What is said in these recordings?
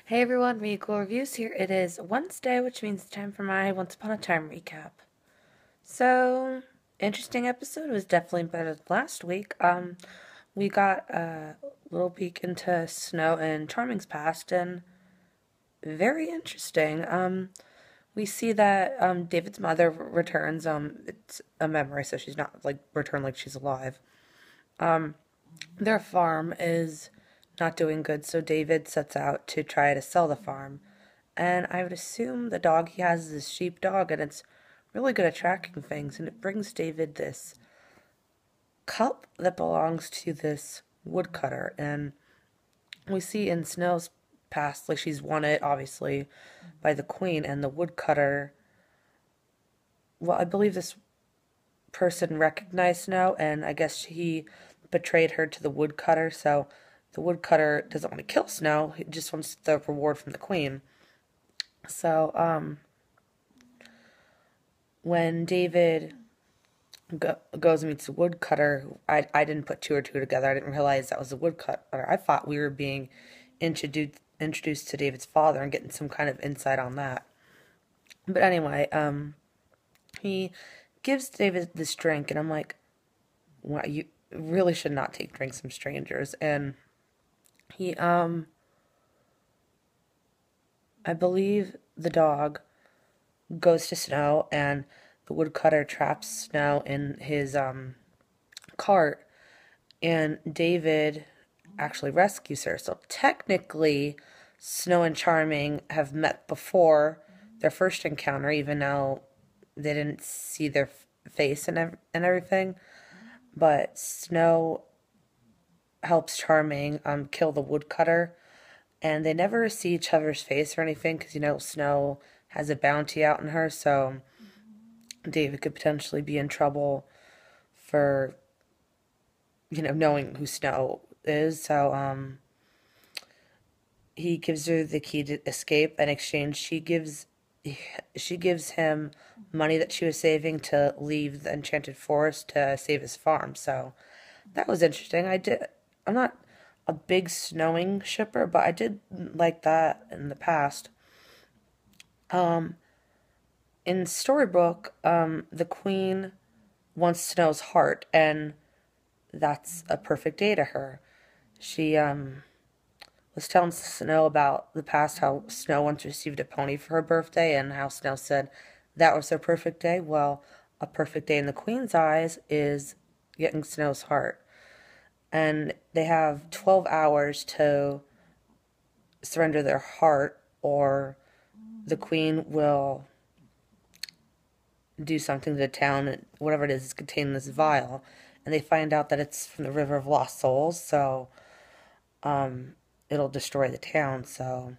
Hey everyone, Regal Reviews here. It is Wednesday, which means time for my Once Upon a Time recap. So, interesting episode. It was definitely better than last week. We got a little peek into Snow and Charming's past, and very interesting. We see that David's mother returns. It's a memory, so she's not like returned like she's alive. Their farm is not doing good, so David sets out to try to sell the farm. And I would assume the dog he has is this sheepdog, and it's really good at tracking things. And it brings David this cup that belongs to this woodcutter. And we see in Snow's past, like she's won it, obviously, by the queen. And the woodcutter, well, I believe this person recognized Snow, and I guess he betrayed her to the woodcutter. So the woodcutter doesn't want to kill Snow, he just wants the reward from the queen. So, when David goes and meets the woodcutter, I didn't put two or two together. I didn't realize that was the woodcutter. I thought we were being introduced to David's father and getting some kind of insight on that. But anyway, he gives David this drink, and I'm like, wow, you really should not take drinks from strangers. And he, I believe the dog goes to Snow, and the woodcutter traps Snow in his cart, and David actually rescues her. So technically, Snow and Charming have met before their first encounter, even though they didn't see their face and everything. But Snow helps Charming kill the woodcutter, and they never see each other's face or anything because Snow has a bounty out on her, so David could potentially be in trouble for knowing who Snow is. So he gives her the key to escape. In exchange, she gives him money that she was saving to leave the enchanted forest to save his farm. So that was interesting. I'm not a big snowing shipper, but I did like that in the past. In Storybook, the queen wants Snow's heart, and that's a perfect day to her. She was telling Snow about the past, how Snow once received a pony for her birthday, and how Snow said that was her perfect day. Well, a perfect day in the queen's eyes is getting Snow's heart. And they have 12 hours to surrender their heart, or the queen will do something to the town, whatever it is contained in this vial. And they find out that it's from the River of Lost Souls, so it'll destroy the town. So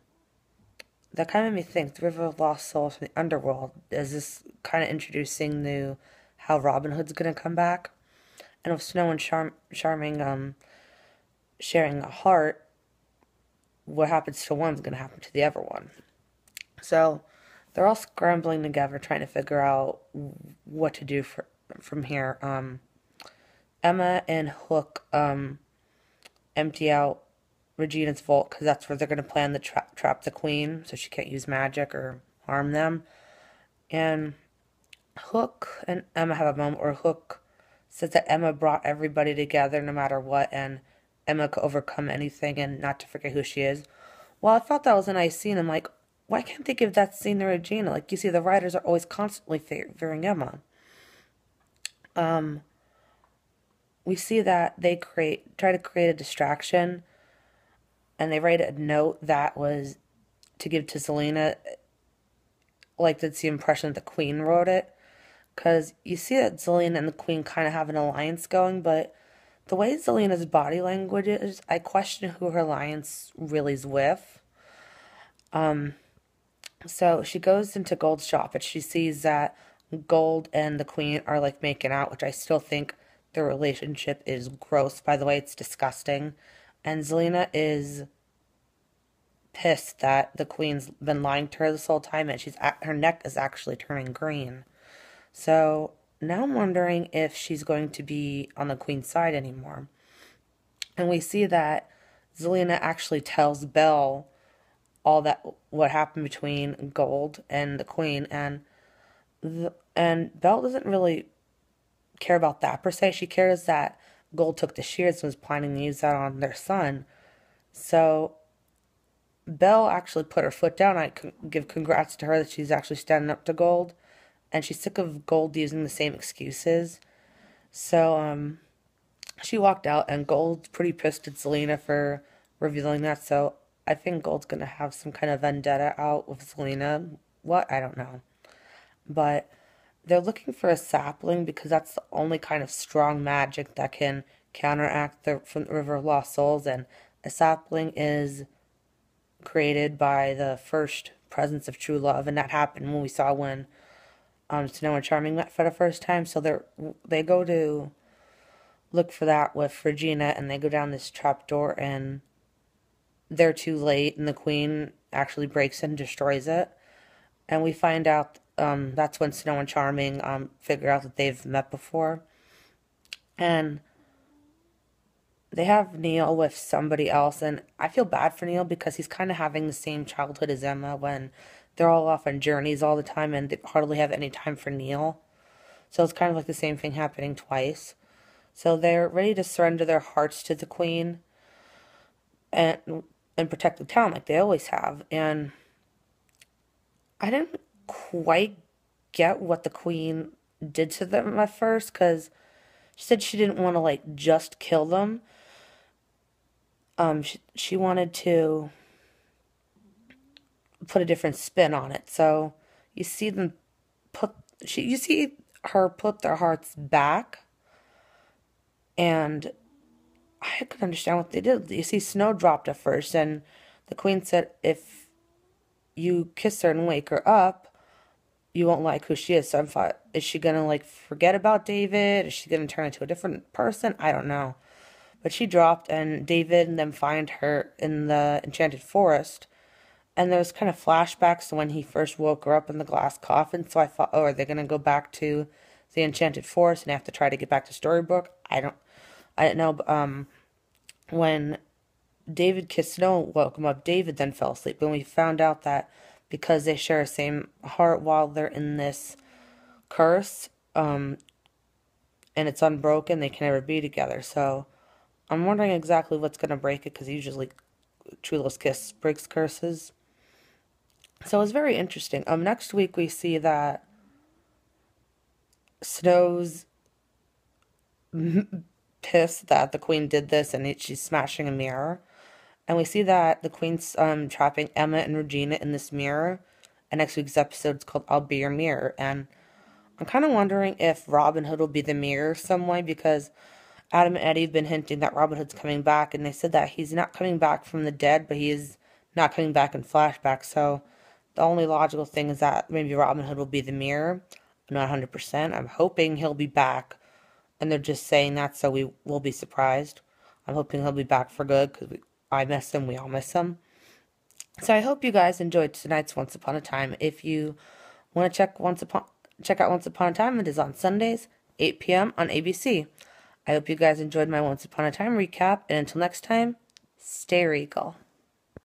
that kind of made me think, the River of Lost Souls from the underworld, is this kind of introducing how Robin Hood's going to come back? And with Snow and Charming sharing a heart, what happens to one is going to happen to the other one. So they're all scrambling together, trying to figure out what to do from here. Emma and Hook empty out Regina's vault because that's where they're going to plan to trap the queen, so she can't use magic or harm them. And Hook and Emma have a moment where Hook says that Emma brought everybody together no matter what, and Emma could overcome anything and not to forget who she is. Well, I thought that was a nice scene. I'm like, why can't they give that scene to Regina? Like, you see, the writers are always constantly favoring Emma. We see that they try to create a distraction, and they write a note that was to give to Zelena, like that's the impression that the queen wrote it. Because you see that Zelena and the queen kind of have an alliance going, but the way Zelena's body language is, I question who her alliance really is with. So she goes into Gold's shop, and she sees that Gold and the queen are like making out, which I still think their relationship is gross. By the way, it's disgusting. And Zelena is pissed that the queen's been lying to her this whole time, and her neck is actually turning green. So now I'm wondering if she's going to be on the queen's side anymore. And we see that Zelena actually tells Belle all that what happened between Gold and the Queen, and Belle doesn't really care about that per se. She cares that Gold took the shears and was planning to use that on their son. So Belle actually put her foot down. I give congrats to her that she's actually standing up to Gold, and she's sick of Gold using the same excuses. So she walked out, and Gold's pretty pissed at Selena for revealing that. So I think Gold's gonna have some kind of vendetta out with Selena. What? I don't know. But they're looking for a sapling because that's the only kind of strong magic that can counteract the from the River of Lost Souls, and a sapling is created by the first presence of true love, and that happened when we saw when Snow and Charming met for the first time. So they go to look for that with Regina, and they go down this trap door, and they're too late, and the Queen actually breaks in and destroys it. And we find out that's when Snow and Charming figure out that they've met before. And they have Neil with somebody else, and I feel bad for Neil because he's kind of having the same childhood as Emma when they're all off on journeys all the time and they hardly have any time for Neil. So it's kind of like the same thing happening twice. So they're ready to surrender their hearts to the Queen and protect the town like they always have. And I didn't quite get what the Queen did to them at first, because she said she didn't want to like just kill them. She wanted to put a different spin on it. So you see them you see her put their hearts back, and I could understand what they did. You see Snow dropped at first, and the Queen said if you kiss her and wake her up, you won't like who she is. So I thought, is she gonna like forget about David? Is she gonna turn into a different person? I don't know. But she dropped, and David and them find her in the Enchanted Forest. And there was kind of flashbacks to when he first woke her up in the glass coffin. So I thought, oh, are they going to go back to the Enchanted Forest and have to try to get back to Storybook? I didn't know. But, when David kissed Snow, woke him up, David then fell asleep. And we found out that because they share the same heart while they're in this curse, and it's unbroken, they can never be together. So I'm wondering exactly what's going to break it, because usually True Love's Kiss breaks curses. So it's very interesting. Next week we see that Snow's pissed that the Queen did this, and she's smashing a mirror. And we see that the Queen's trapping Emma and Regina in this mirror. And next week's episode is called I'll Be Your Mirror. And I'm kind of wondering if Robin Hood will be the mirror some way, because Adam and Eddie have been hinting that Robin Hood's coming back, and they said that he's not coming back from the dead, but he is not coming back in flashback. So the only logical thing is that maybe Robin Hood will be the mirror. I'm not 100%. I'm hoping he'll be back, and they're just saying that so we will be surprised. I'm hoping he'll be back for good, because I miss him. We all miss him. So I hope you guys enjoyed tonight's Once Upon a Time. If you want to check out Once Upon a Time, it is on Sundays, 8 p.m. on ABC. I hope you guys enjoyed my Once Upon a Time recap, and until next time, stay regal.